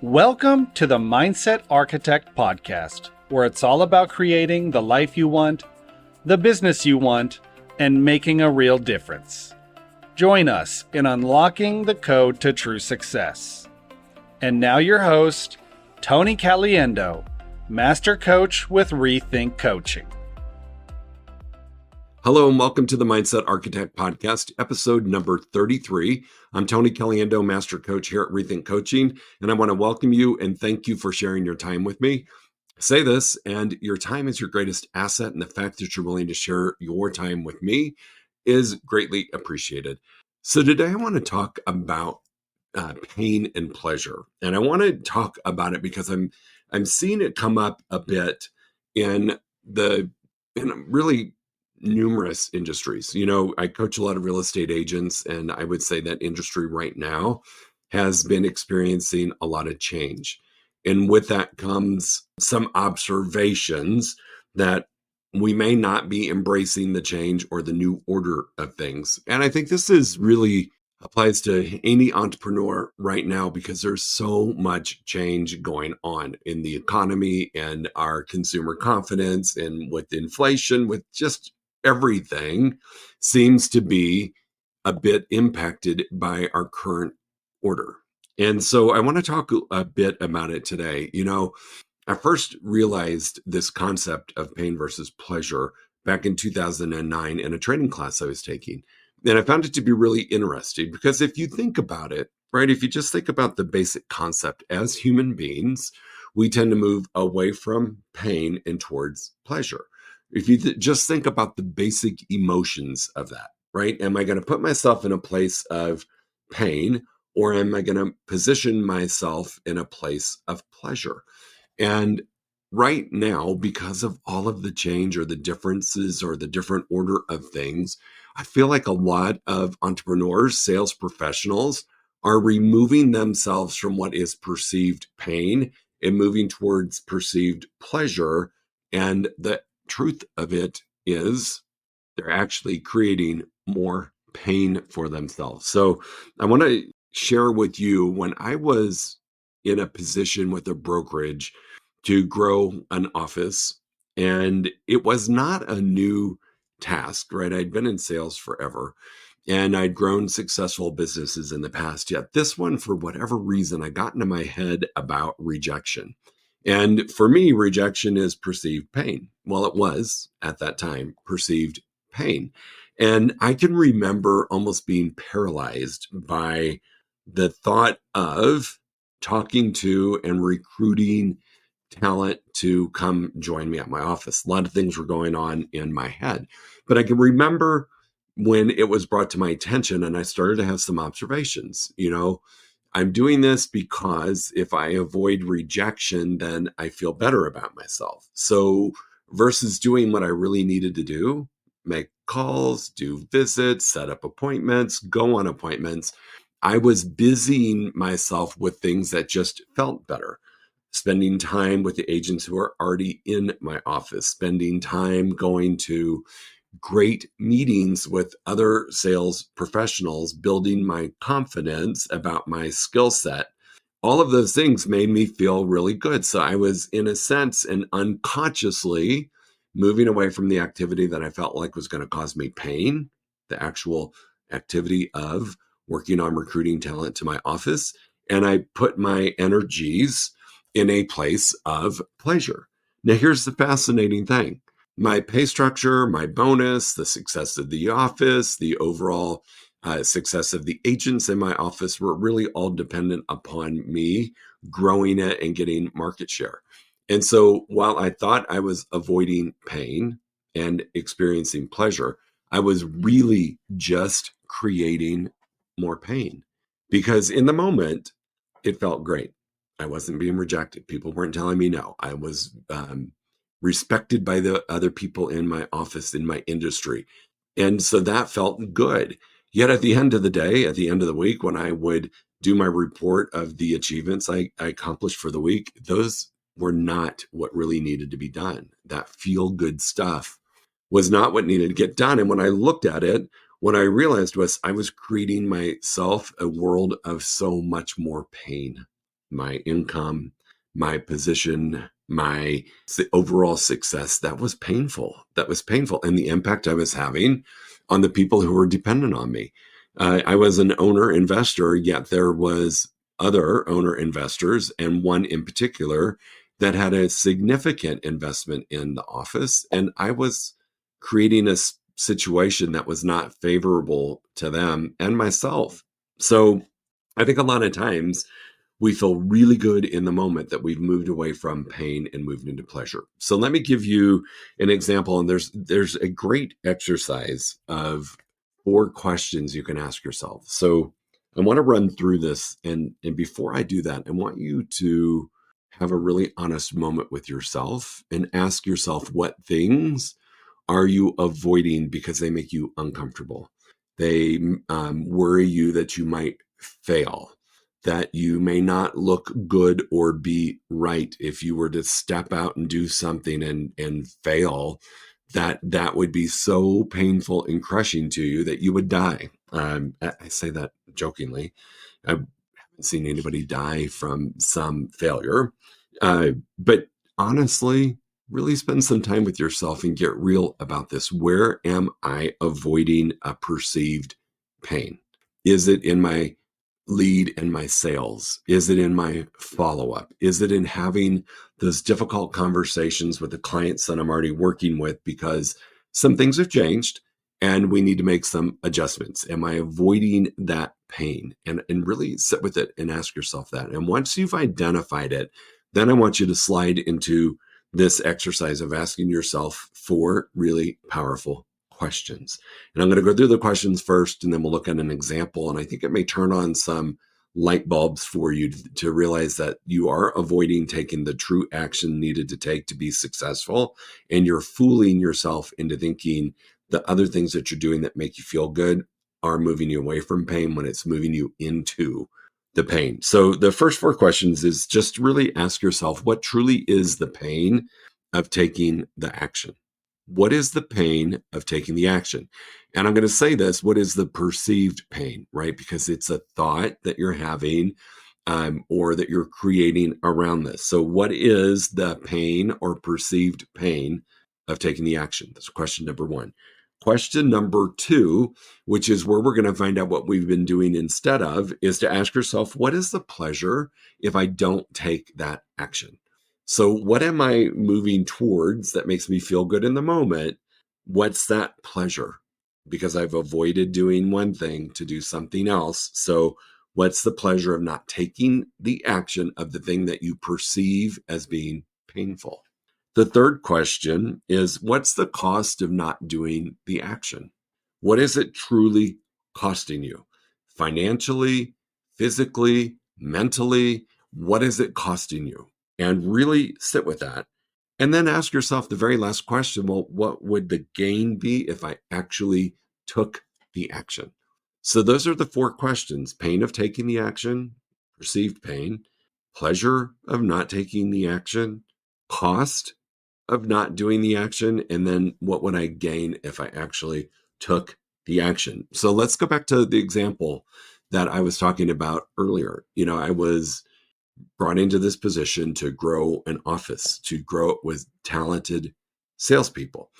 Welcome to the Mindset Architect Podcast, where it's all about creating the life you want, the business you want, and making a real difference. Join us in unlocking the code to true success. And now your host, Tony Caliendo, Master Coach with Rethink Coaching. Hello and welcome to the Mindset Architect Podcast, episode number 33. I'm Tony Caliendo, Master Coach here at Rethink Coaching, and I want to welcome you and thank you for sharing your time with me. I say this, and your time is your greatest asset, and the fact that you're willing to share your time with me is greatly appreciated. So today I want to talk about pain and pleasure, and I want to talk about it because I'm seeing it come up a bit in really numerous industries. You know, I coach a lot of real estate agents, and I would say that industry right now has been experiencing a lot of change. And with that comes some observations that we may not be embracing the change or the new order of things. And I think this is really applies to any entrepreneur right now because there's so much change going on in the economy and our consumer confidence, and with inflation, with just everything seems to be a bit impacted by our current order. And so I want to talk a bit about it today. You know, I first realized this concept of pain versus pleasure back in 2009 in a training class I was taking. And I found it to be really interesting because if you think about it, right, if you just think about the basic concept as human beings, we tend to move away from pain and towards pleasure. If you just think about the basic emotions of that, right? Am I going to put myself in a place of pain, or am I going to position myself in a place of pleasure? And right now, because of all of the change or the differences or the different order of things, I feel like a lot of entrepreneurs, sales professionals are removing themselves from what is perceived pain and moving towards perceived pleasure. And the truth of it is they're actually creating more pain for themselves. So I want to share with you when I was in a position with a brokerage to grow an office, and it was not a new task, right? I'd been in sales forever and I'd grown successful businesses in the past. Yet this one, for whatever reason, I got into my head about rejection. And for me, rejection is perceived pain. Well, it was at that time perceived pain. And I can remember almost being paralyzed by the thought of talking to and recruiting talent to come join me at my office. A lot of things were going on in my head. But I can remember when it was brought to my attention and I started to have some observations. You know, I'm doing this because if I avoid rejection, then I feel better about myself. So versus doing what I really needed to do, make calls, do visits, set up appointments, go on appointments, I was busying myself with things that just felt better. Spending time with the agents who are already in my office, spending time going to great meetings with other sales professionals, building my confidence about my skill set. All of those things made me feel really good. So I was, in a sense, and unconsciously moving away from the activity that I felt like was going to cause me pain, the actual activity of working on recruiting talent to my office. And I put my energies in a place of pleasure. Now, here's the fascinating thing. My pay structure, my bonus, the success of the office, the overall success of the agents in my office were really all dependent upon me growing it and getting market share. And so while I thought I was avoiding pain and experiencing pleasure, I was really just creating more pain because in the moment, it felt great. I wasn't being rejected. People weren't telling me no. I was respected by the other people in my office, in my industry. And so that felt good. Yet at the end of the day, at the end of the week, when I would do my report of the achievements I accomplished for the week, those were not what really needed to be done. That feel-good stuff was not what needed to get done. And when I looked at it, what I realized was I was creating myself a world of so much more pain. my income, my position, my overall success. That was painful. That was painful. And the impact I was having on the people who were dependent on me. I was an owner investor, yet there was other owner investors, and one in particular that had a significant investment in the office. And I was creating a situation that was not favorable to them and myself. So I think a lot of times we feel really good in the moment that we've moved away from pain and moved into pleasure. So let me give you an example. And there's a great exercise of 4 questions you can ask yourself. So I want to run through this. And before I do that, I want you to have a really honest moment with yourself and ask yourself, what things are you avoiding because they make you uncomfortable? They worry you that you might fail, that you may not look good or be right if you were to step out and do something and fail, that would be so painful and crushing to you that you would die. I say that jokingly. I haven't seen anybody die from some failure. But honestly, really spend some time with yourself and get real about this. Where am I avoiding a perceived pain? Is it in my lead and my sales? Is it in my follow-up? Is it in having those difficult conversations with the clients that I'm already working with because some things have changed and we need to make some adjustments? Am I avoiding that pain? And really sit with it and ask yourself that. And once you've identified it, then I want you to slide into this exercise of asking yourself 4 really powerful questions. And I'm going to go through the questions first, and then we'll look at an example. And I think it may turn on some light bulbs for you to realize that you are avoiding taking the true action needed to take to be successful. And you're fooling yourself into thinking the other things that you're doing that make you feel good are moving you away from pain when it's moving you into the pain. So the first 4 questions is just really ask yourself, what truly is the pain of taking the action? What is the pain of taking the action? And I'm going to say this, what is the perceived pain, right? Because it's a thought that you're having or that you're creating around this. So what is the pain or perceived pain of taking the action? That's question number 1. Question number 2, which is where we're going to find out what we've been doing instead of, is to ask yourself, what is the pleasure if I don't take that action? So what am I moving towards that makes me feel good in the moment? What's that pleasure? Because I've avoided doing one thing to do something else. So what's the pleasure of not taking the action of the thing that you perceive as being painful? The third question is, what's the cost of not doing the action? What is it truly costing you? Financially, physically, mentally, what is it costing you? And really sit with that. And then ask yourself the very last question, well, what would the gain be if I actually took the action? So those are the 4 questions: pain of taking the action, perceived pain, pleasure of not taking the action, cost of not doing the action, and then what would I gain if I actually took the action? So let's go back to the example that I was talking about earlier. I was brought into this position to grow an office, to grow it with talented salespeople.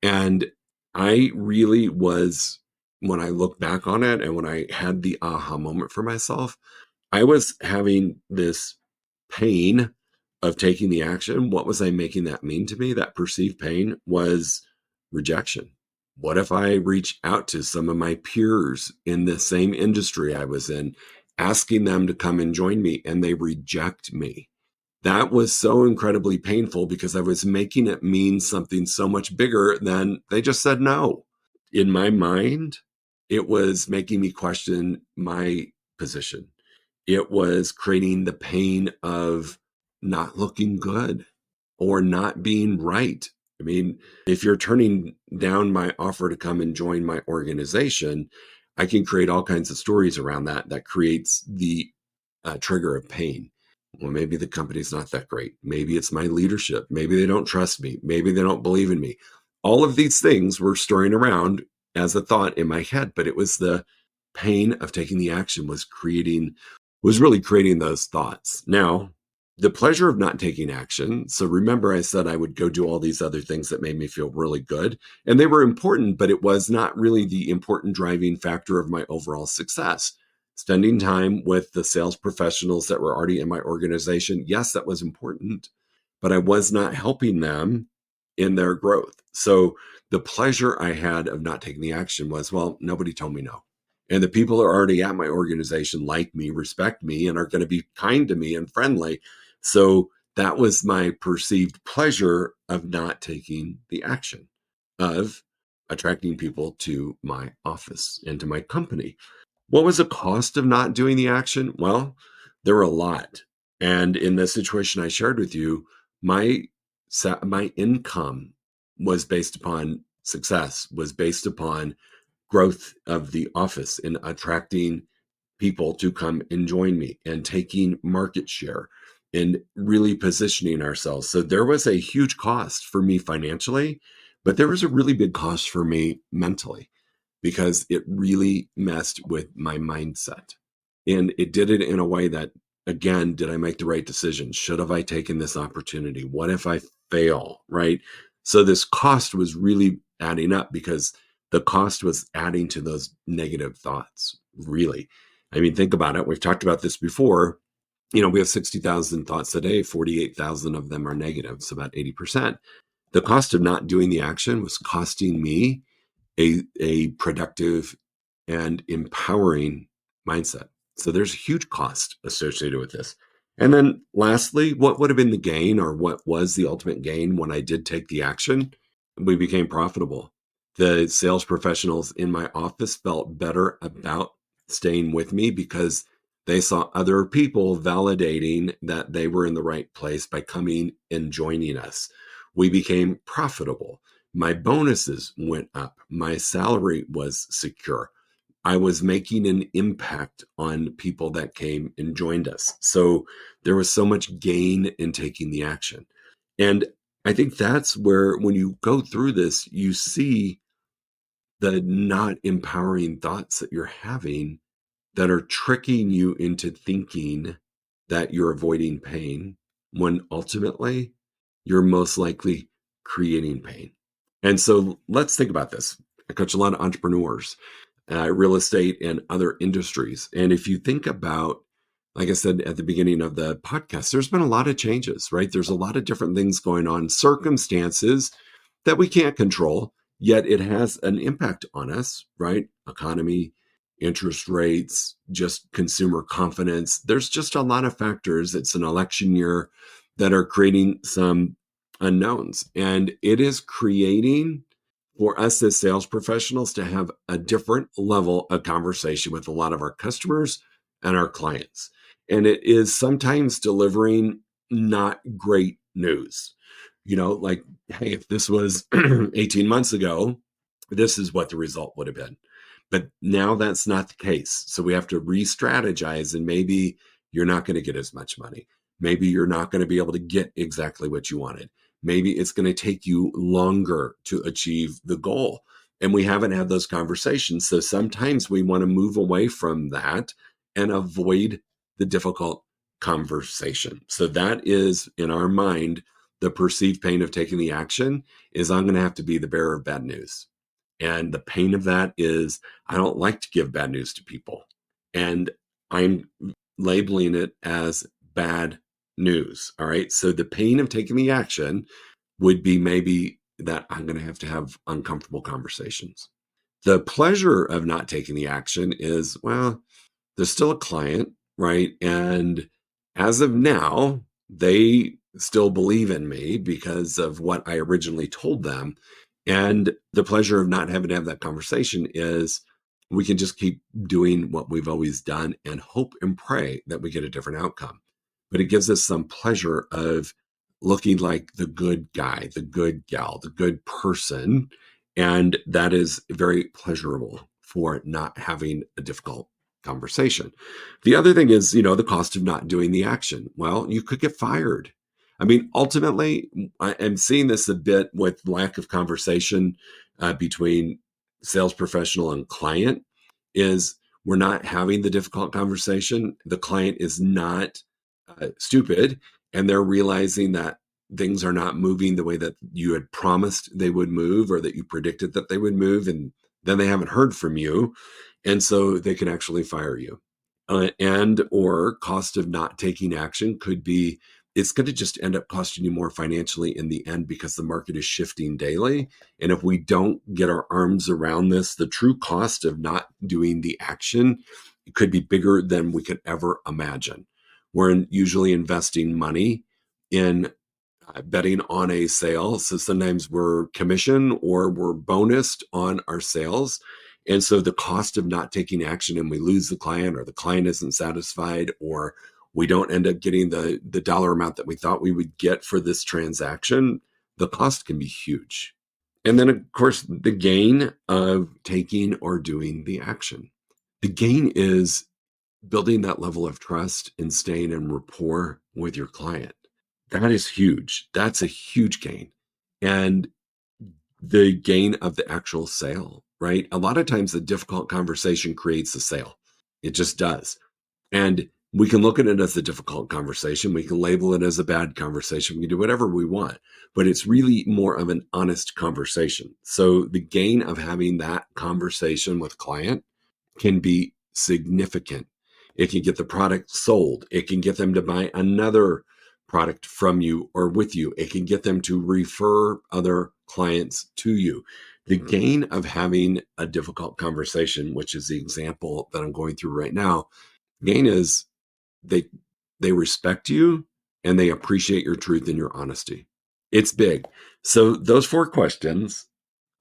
And I really was, when I look back on it and when I had the aha moment for myself, I was having this pain of taking the action. What was I making that mean to me? That perceived pain was rejection. What if I reach out to some of my peers in the same industry I was in, asking them to come and join me, and they reject me? That was so incredibly painful because I was making it mean something so much bigger than they just said no. In my mind, it was making me question my position. It was creating the pain of not looking good or not being right. I mean, if you're turning down my offer to come and join my organization, I can create all kinds of stories around that creates the trigger of pain. Well, maybe the company's not that great. Maybe it's my leadership. Maybe they don't trust me. Maybe they don't believe in me. All of these things were storing around as a thought in my head, but it was the pain of taking the action was creating was really creating those thoughts. Now, the pleasure of not taking action. So remember, I said I would go do all these other things that made me feel really good. And they were important, but it was not really the important driving factor of my overall success. Spending time with the sales professionals that were already in my organization, yes, that was important, but I was not helping them in their growth. So the pleasure I had of not taking the action was, well, nobody told me no. And the people who are already at my organization like me, respect me, and are going to be kind to me and friendly. So that was my perceived pleasure of not taking the action of attracting people to my office and to my company. What was the cost of not doing the action? Well, there were a lot. And in the situation I shared with you, my my income was based upon success, was based upon growth of the office and attracting people to come and join me and taking market share and really positioning ourselves. So there was a huge cost for me financially, but there was a really big cost for me mentally because it really messed with my mindset. And it did it in a way that, again, did I make the right decision? Should have I taken this opportunity? What if I fail? Right. So this cost was really adding up because the cost was adding to those negative thoughts, really. I mean, think about it. We've talked about this before. We have 60,000 thoughts a day, 48,000 of them are negative, so about 80%. The cost of not doing the action was costing me a productive and empowering mindset. So there's a huge cost associated with this. And then lastly, what would have been the gain, or what was the ultimate gain when I did take the action? We became profitable. The sales professionals in my office felt better about staying with me because they saw other people validating that they were in the right place by coming and joining us. We became profitable. My bonuses went up. My salary was secure. I was making an impact on people that came and joined us. So there was so much gain in taking the action. And I think that's where, when you go through this, you see the not empowering thoughts that you're having that are tricking you into thinking that you're avoiding pain when ultimately you're most likely creating pain. And so let's think about this. I coach a lot of entrepreneurs, real estate and other industries. And if you think about, like I said at the beginning of the podcast, there's been a lot of changes, right? There's a lot of different things going on, circumstances that we can't control, yet it has an impact on us, right? Economy, interest rates, just consumer confidence. There's just a lot of factors. It's an election year that are creating some unknowns. And it is creating, for us as sales professionals, to have a different level of conversation with a lot of our customers and our clients. And it is sometimes delivering not great news. Like, hey, if this was 18 months ago, this is what the result would have been. But now that's not the case. So we have to re-strategize, and maybe you're not going to get as much money. Maybe you're not going to be able to get exactly what you wanted. Maybe it's going to take you longer to achieve the goal. And we haven't had those conversations. So sometimes we want to move away from that and avoid the difficult conversation. So that is, in our mind, the perceived pain of taking the action is, I'm going to have to be the bearer of bad news. And the pain of that is, I don't like to give bad news to people. And I'm labeling it as bad news. All right. So the pain of taking the action would be maybe that I'm going to have uncomfortable conversations. The pleasure of not taking the action is, well, there's still a client, right? And as of now, they still believe in me because of what I originally told them. And the pleasure of not having to have that conversation is, we can just keep doing what we've always done and hope and pray that we get a different outcome. But it gives us some pleasure of looking like the good guy, the good gal, the good person. And that is very pleasurable for not having a difficult conversation. The other thing is, the cost of not doing the action. Well, you could get fired. I mean, ultimately, I am seeing this a bit with lack of conversation between sales professional and client, is we're not having the difficult conversation. The client is not stupid, and they're realizing that things are not moving the way that you had promised they would move or that you predicted that they would move. And then they haven't heard from you. And so they can actually fire you. And or cost of not taking action could be, it's going to just end up costing you more financially in the end because the market is shifting daily. And if we don't get our arms around this, the true cost of not doing the action could be bigger than we could ever imagine. We're usually investing money in betting on a sale. So sometimes we're commission or we're bonused on our sales. And so the cost of not taking action and we lose the client, or the client isn't satisfied, or we don't end up getting the dollar amount that we thought we would get for this transaction, the cost can be huge. And then, of course, the gain of taking or doing the action. The gain is building that level of trust and staying in rapport with your client. That is huge. That's a huge gain. And the gain of the actual sale, right? A lot of times the difficult conversation creates the sale. It just does. And we can look at it as a difficult conversation. We can label it as a bad conversation. We can do whatever we want, but it's really more of an honest conversation. So the gain of having that conversation with client can be significant. It can get the product sold. It can get them to buy another product from you or with you. It can get them to refer other clients to you. The gain of having a difficult conversation, which is the example that I'm going through right now, gain is they respect you and they appreciate your truth and your honesty. It's big. So those 4 questions,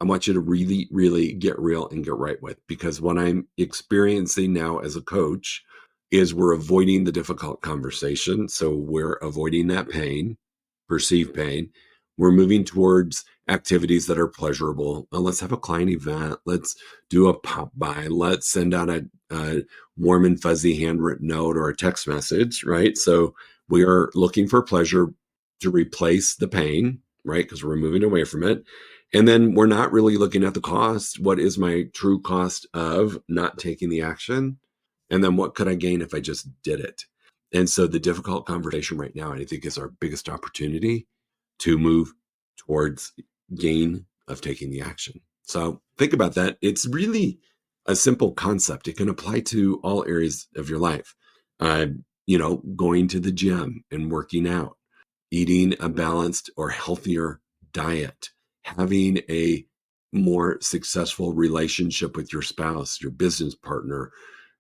I want you to really, really get real and get right with, because what I'm experiencing now as a coach is we're avoiding the difficult conversation. So we're avoiding that pain, perceived pain. We're moving towards activities that are pleasurable. Let's have a client event. Let's do a pop by. Let's send out a warm and fuzzy handwritten note or a text message, right? So we are looking for pleasure to replace the pain, right? Because we're moving away from it. And then we're not really looking at the cost. What is my true cost of not taking the action? And then what could I gain if I just did it? And so the difficult conversation right now, I think, is our biggest opportunity to move towards gain of taking the action. So think about that. It's really a simple concept. It can apply to all areas of your life. Going to the gym and working out, eating a balanced or healthier diet, having a more successful relationship with your spouse, your business partner,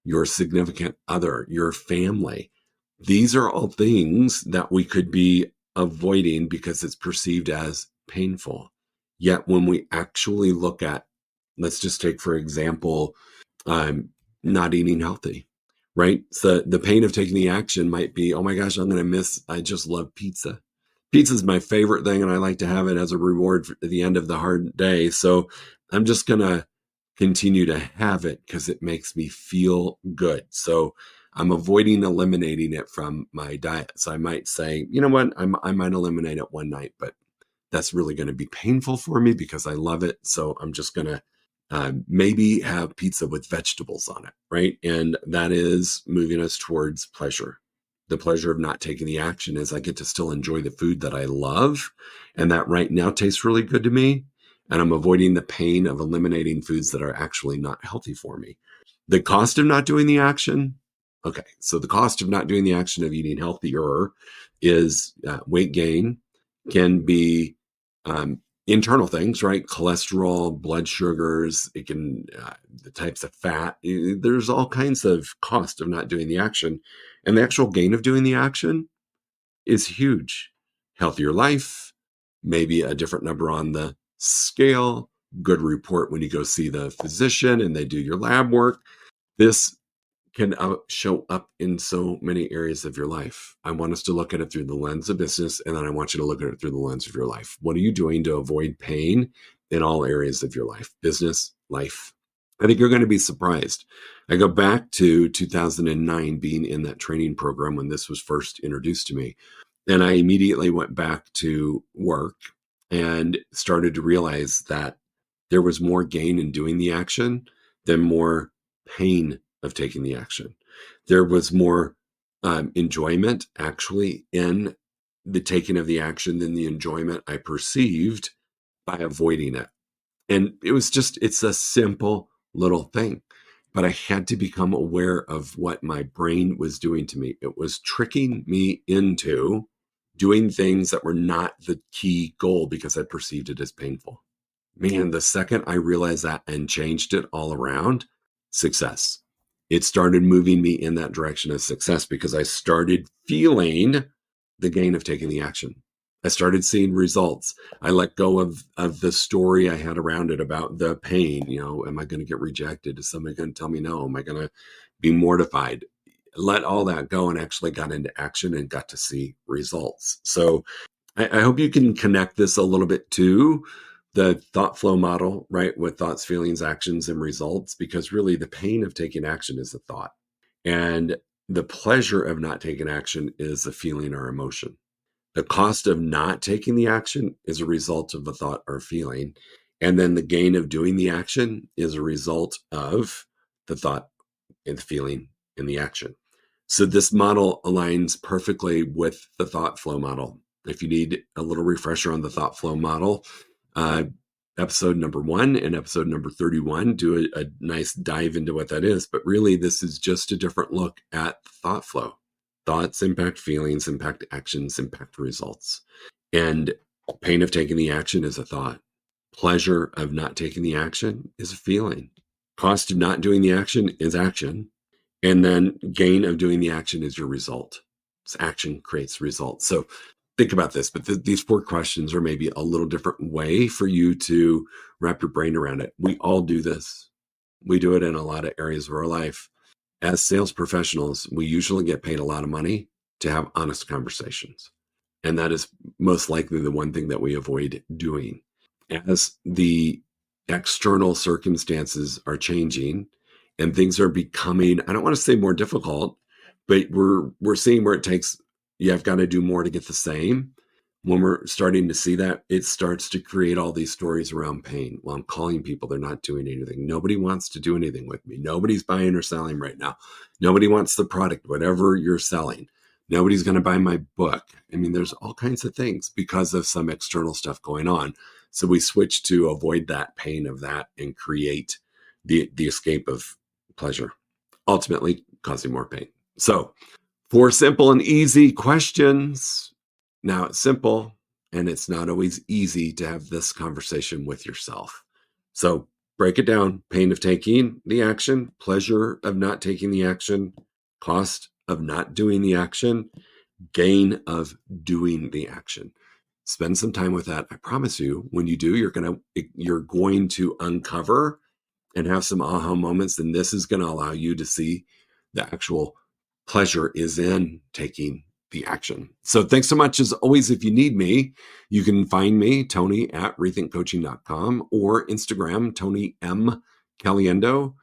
your significant other, your family. These are all things that we could be avoiding because it's perceived as painful. Yet when we actually look at, let's just take, for example, not eating healthy, right? So the pain of taking the action might be, oh my gosh, I just love pizza. Pizza is my favorite thing, and I like to have it as a reward at the end of the hard day. So I'm just going to continue to have it because it makes me feel good. So I'm avoiding eliminating it from my diet. So I might say, you know what, I might eliminate it one night, but that's really going to be painful for me because I love it. So I'm just going to maybe have pizza with vegetables on it, right? And that is moving us towards pleasure. The pleasure of not taking the action is I get to still enjoy the food that I love, and that right now tastes really good to me. And I'm avoiding the pain of eliminating foods that are actually not healthy for me. The cost of not doing the action. Okay, so the cost of not doing the action of eating healthier is weight gain, can be internal things, right? Cholesterol, blood sugars, it can, the types of fat. There's all kinds of cost of not doing the action. And the actual gain of doing the action is huge. Healthier life, maybe a different number on the scale, good report when you go see the physician and they do your lab work. This can show up in so many areas of your life. I want us to look at it through the lens of business, and then I want you to look at it through the lens of your life. What are you doing to avoid pain in all areas of your life? Business, life. I think you're going to be surprised. I go back to 2009, being in that training program when this was first introduced to me. And I immediately went back to work and started to realize that there was more gain in doing the action than more pain of taking the action. There was more enjoyment actually in the taking of the action than the enjoyment I perceived by avoiding it. And it's a simple little thing, but I had to become aware of what my brain was doing to me. It was tricking me into doing things that were not the key goal because I perceived it as painful. Man, the second I realized that and changed it all around, success. It started moving me in that direction of success because I started feeling the gain of taking the action. I started seeing results. I let go of the story I had around it about the pain. Am I going to get rejected? Is somebody going to tell me no? Am I going to be mortified? Let all that go and actually got into action and got to see results. So I hope you can connect this a little bit to the thought flow model, right? With thoughts, feelings, actions, and results, because really the pain of taking action is a thought. And the pleasure of not taking action is a feeling or emotion. The cost of not taking the action is a result of a thought or feeling. And then the gain of doing the action is a result of the thought and the feeling and the action. So this model aligns perfectly with the thought flow model. If you need a little refresher on the thought flow model, episode number 1 and episode number 31 do a nice dive into what that is. But really, this is just a different look at thought flow. Thoughts impact feelings, impact actions, impact results. And pain of taking the action is a thought. Pleasure of not taking the action is a feeling. Cost of not doing the action is action. And then gain of doing the action is your result. So action creates results. So think about this, but these 4 questions are maybe a little different way for you to wrap your brain around it. We all do this. We do it in a lot of areas of our life. As sales professionals, we usually get paid a lot of money to have honest conversations. And that is most likely the one thing that we avoid doing. As the external circumstances are changing and things are becoming, I don't want to say more difficult, but we're seeing where you've got to do more to get the same. When we're starting to see that, it starts to create all these stories around pain. Well, I'm calling people, they're not doing anything. Nobody wants to do anything with me. Nobody's buying or selling right now. Nobody wants the product, whatever you're selling. Nobody's going to buy my book. I mean, there's all kinds of things because of some external stuff going on. So we switch to avoid that pain of that and create the escape of pleasure, ultimately causing more pain. So 4 simple and easy questions. Now it's simple, and it's not always easy to have this conversation with yourself. So break it down. Pain of taking the action, pleasure of not taking the action, cost of not doing the action, gain of doing the action. Spend some time with that. I promise you, when you do, you're going to uncover and have some aha moments, and this is going to allow you to see the actual pleasure is in taking the action. So thanks so much. As always, if you need me, you can find me, Tony, at rethinkcoaching.com or Instagram. Tony M. Caliendo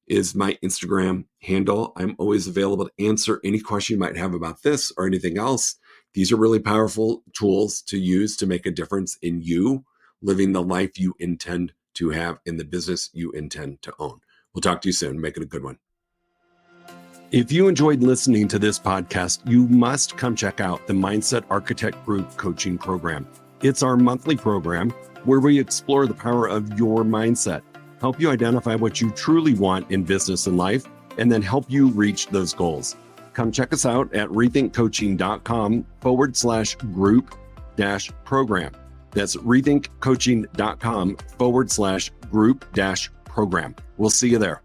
is my Instagram handle. I'm always available to answer any question you might have about this or anything else. These are really powerful tools to use to make a difference in you living the life you intend to have in the business you intend to own. We'll talk to you soon. Make it a good one. If you enjoyed listening to this podcast, you must come check out the Mindset Architect Group Coaching Program. It's our monthly program where we explore the power of your mindset, help you identify what you truly want in business and life, and then help you reach those goals. Come check us out at rethinkcoaching.com/group-program. That's rethinkcoaching.com/group-program. We'll see you there.